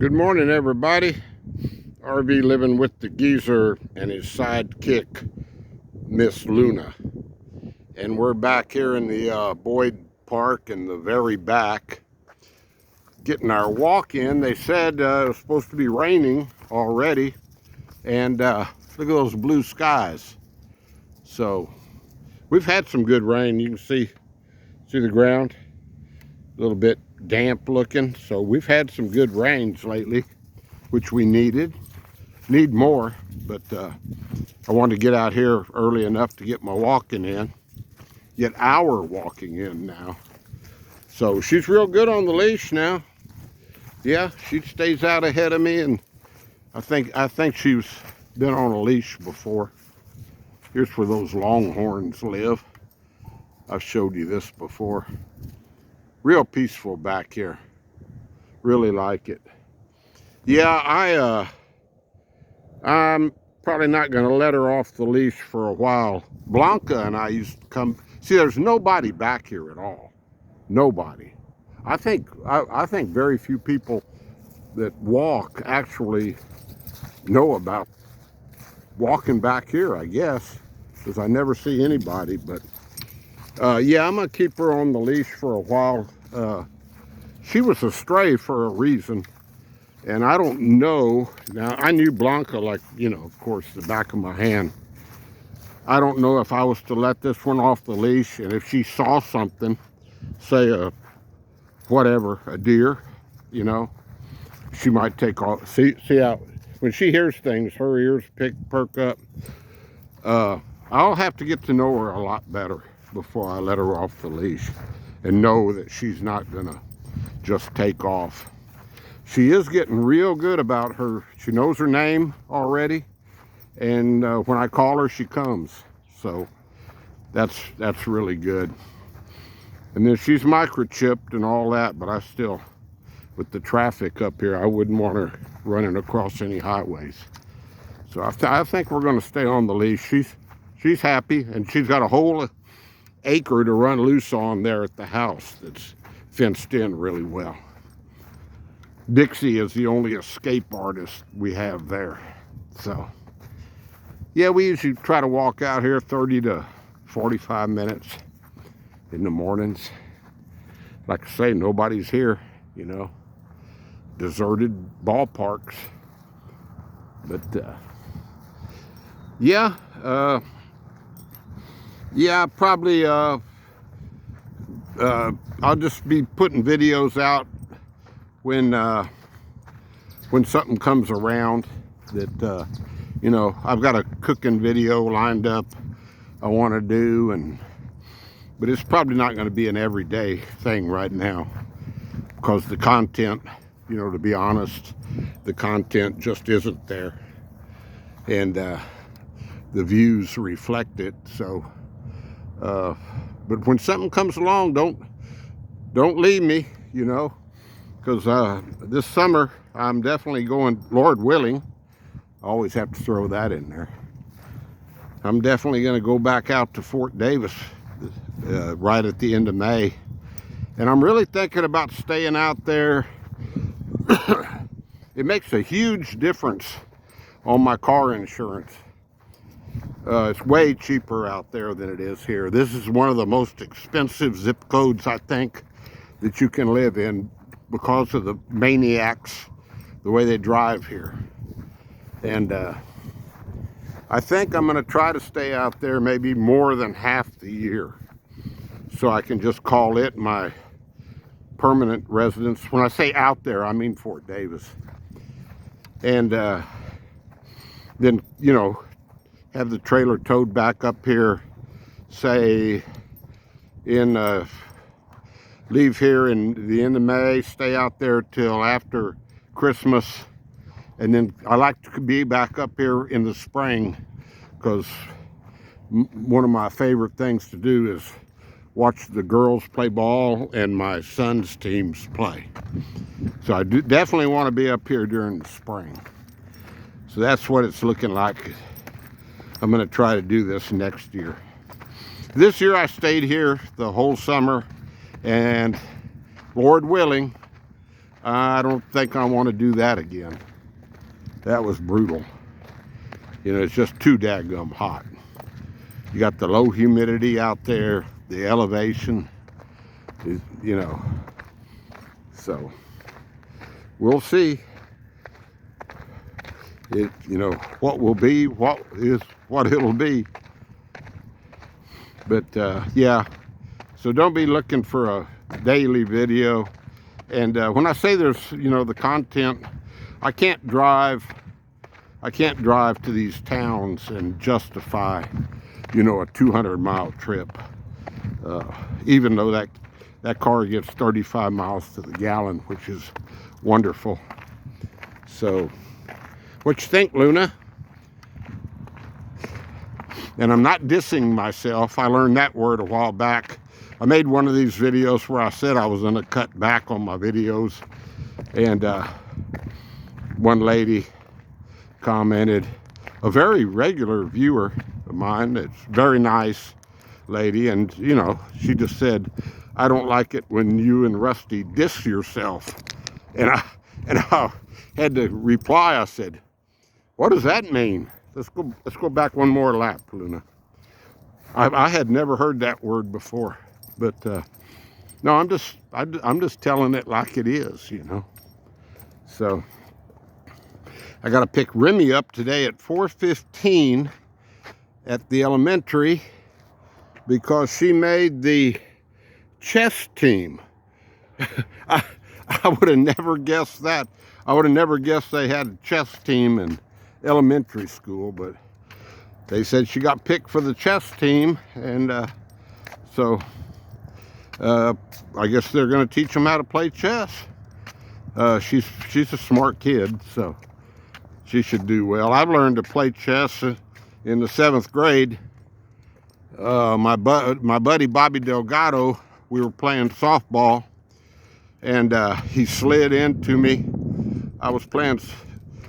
Good morning, everybody. RV living with the geezer and his sidekick, Miss Luna. And we're back here in the Boyd Park in the very back, getting our walk in. They said it was supposed to be raining already, and look at those blue skies. So we've had some good rain. You can see the ground, a little bit damp looking. So we've had some good rains lately, which we need more, but I wanted to get out here early enough to get my walking in, get our walking in now. So she's real good on the leash now. Yeah, she stays out ahead of me, and I think she's been on a leash before. Here's where those longhorns live. I've showed you this before. Real peaceful back here. Really like it. Yeah, I'm probably not going to let her off the leash for a while. Blanca and I used to come. See, there's nobody back here at all. Nobody. I think very few people that walk actually know about walking back here, I guess, because I never see anybody. But yeah, I'm going to keep her on the leash for a while. She was a stray for a reason. And I don't know, now I knew Blanca like, of course, the back of my hand. I don't know if I was to let this one off the leash, and if she saw something, say a deer, she might take off. See how, when she hears things, her ears perk up. I'll have to get to know her a lot better before I let her off the leash and know that she's not gonna just take off. She is getting real good about her. She knows her name already, and when I call her, she comes. So that's really good. And then she's microchipped and all that, but I still, with the traffic up here, I wouldn't want her running across any highways. So I think we're going to stay on the leash. She's happy, and she's got a whole acre to run loose on there at the house that's fenced in really well. Dixie is the only escape artist we have there. So, yeah, we usually try to walk out here 30 to 45 minutes in the mornings. Like I say, nobody's here, deserted ballparks. But, yeah, probably, I'll just be putting videos out when something comes around that I've got a cooking video lined up I want to do, but it's probably not going to be an everyday thing right now, because the content, to be honest, the content just isn't there, and the views reflect it. So but when something comes along, don't leave me, because this summer I'm definitely going, Lord willing. I always have to throw that in there. I'm definitely going to go back out to Fort Davis right at the end of May, and I'm really thinking about staying out there. It makes a huge difference on my car insurance. It's way cheaper out there than it is here. This is one of the most expensive zip codes, I think, that you can live in, because of the maniacs, the way they drive here. And I think I'm going to try to stay out there maybe more than half the year, so I can just call it my permanent residence. When I say out there, I mean Fort Davis. And then, have the trailer towed back up here, say in leave here in the end of May, stay out there till after Christmas, and then I like to be back up here in the spring, because one of my favorite things to do is watch the girls play ball and my son's teams play. So I definitely want to be up here during the spring. So that's what it's looking like. I'm going to try to do this next year. This year I stayed here the whole summer, and Lord willing, I don't think I want to do that again. That was brutal. You know, it's just too daggum hot. You got the low humidity out there, the elevation, you know. So, we'll see. You know, what will be, what is, what it'll be. But, yeah. So don't be looking for a daily video. And when I say there's, you know, the content, I can't drive to these towns and justify, you know, a 200-mile trip. Even though that car gets 35 miles to the gallon, which is wonderful. So, what you think, Luna? And I'm not dissing myself. I learned that word a while back. I made one of these videos where I said I was going to cut back on my videos. And one lady commented, a very regular viewer of mine, it's very nice lady, and you know, she just said, I don't like it when you and Rusty diss yourself. And I had to reply. I said, what does that mean? Let's go back one more lap, Luna. I had never heard that word before, but no, I'm just telling it like it is, you know. So I got to pick Remy up today at 4:15 at the elementary because she made the chess team. I would have never guessed that. I would have never guessed they had a chess team in elementary school, but they said she got picked for the chess team, and so I guess they're going to teach them how to play chess. She's a smart kid, so she should do well. I learned to play chess in the 7th grade. My buddy Bobby Delgado, we were playing softball, and he slid into me. I was playing,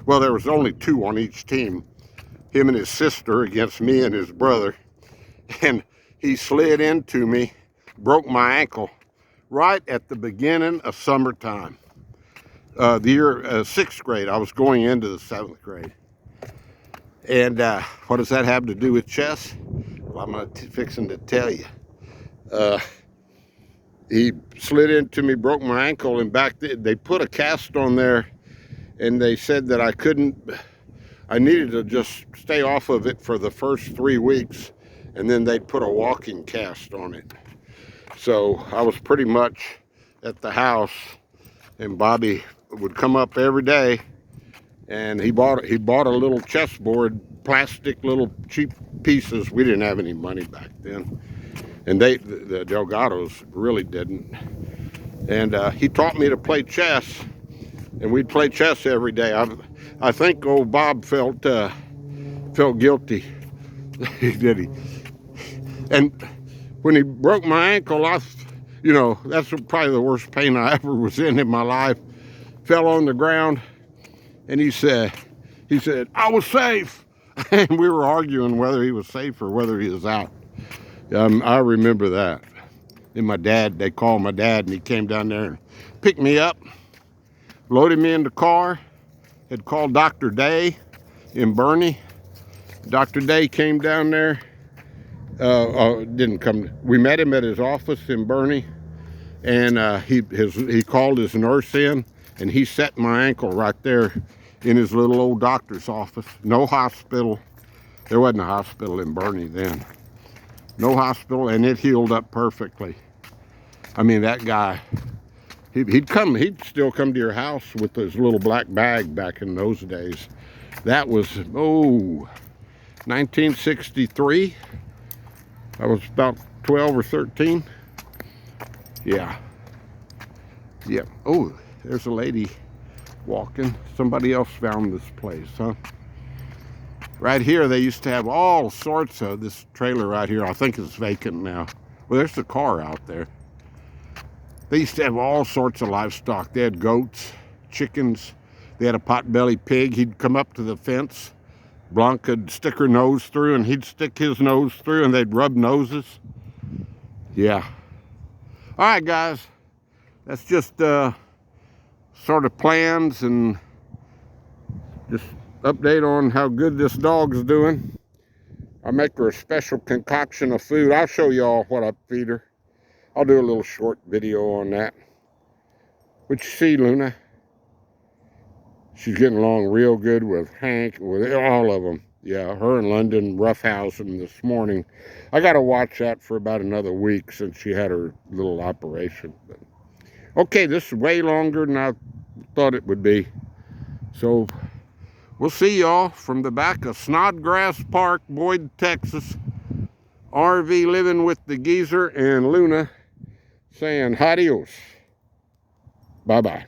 well, there was only 2 on each team, him and his sister against me and his brother, and he slid into me, broke my ankle right at the beginning of summertime. The year 6th grade, I was going into the 7th grade. And what does that have to do with chess? Well, I'm fixing to tell you. He slid into me, broke my ankle, and back they put a cast on there, and they said that I needed to just stay off of it for the first 3 weeks, and then they'd put a walking cast on it. So I was pretty much at the house, and Bobby would come up every day, and he bought a little chessboard, plastic little cheap pieces. We didn't have any money back then, and the Delgados really didn't. And he taught me to play chess, and we'd play chess every day. I think old Bob felt guilty. He did. And when he broke my ankle, you know, that's probably the worst pain I ever was in my life. Fell on the ground, and he said, I was safe. And we were arguing whether he was safe or whether he was out. I remember that. And they called my dad, and he came down there and picked me up, loaded me in the car, had called Dr. Day in Bernie. Dr. Day came down there, didn't come. We met him at his office in Bernie, and he called his nurse in, and he set my ankle right there in his little old doctor's office. No hospital. There wasn't a hospital in Bernie then. No hospital, and it healed up perfectly. I mean, that guy, he'd still come to your house with his little black bag back in those days. That was, 1963. I was about 12 or 13. Yeah. Yeah. Oh, there's a lady walking. Somebody else found this place, huh? Right here, they used to have all sorts of, this trailer right here, I think it's vacant now. Well, there's the car out there. They used to have all sorts of livestock. They had goats, chickens. They had a potbelly pig. He'd come up to the fence. Blanca'd stick her nose through, and he'd stick his nose through, and they'd rub noses. Yeah. All right, guys. That's just sort of plans and just update on how good this dog's doing. I make her a special concoction of food. I'll show y'all what I feed her. I'll do a little short video on that. What you see, Luna? She's getting along real good with Hank, with all of them. Yeah, her and London roughhousing this morning. I got to watch that for about another week since she had her little operation. But, okay, this is way longer than I thought it would be. So we'll see y'all from the back of Snodgrass Park, Boyd, Texas. RV living with the geezer and Luna saying adios. Bye-bye.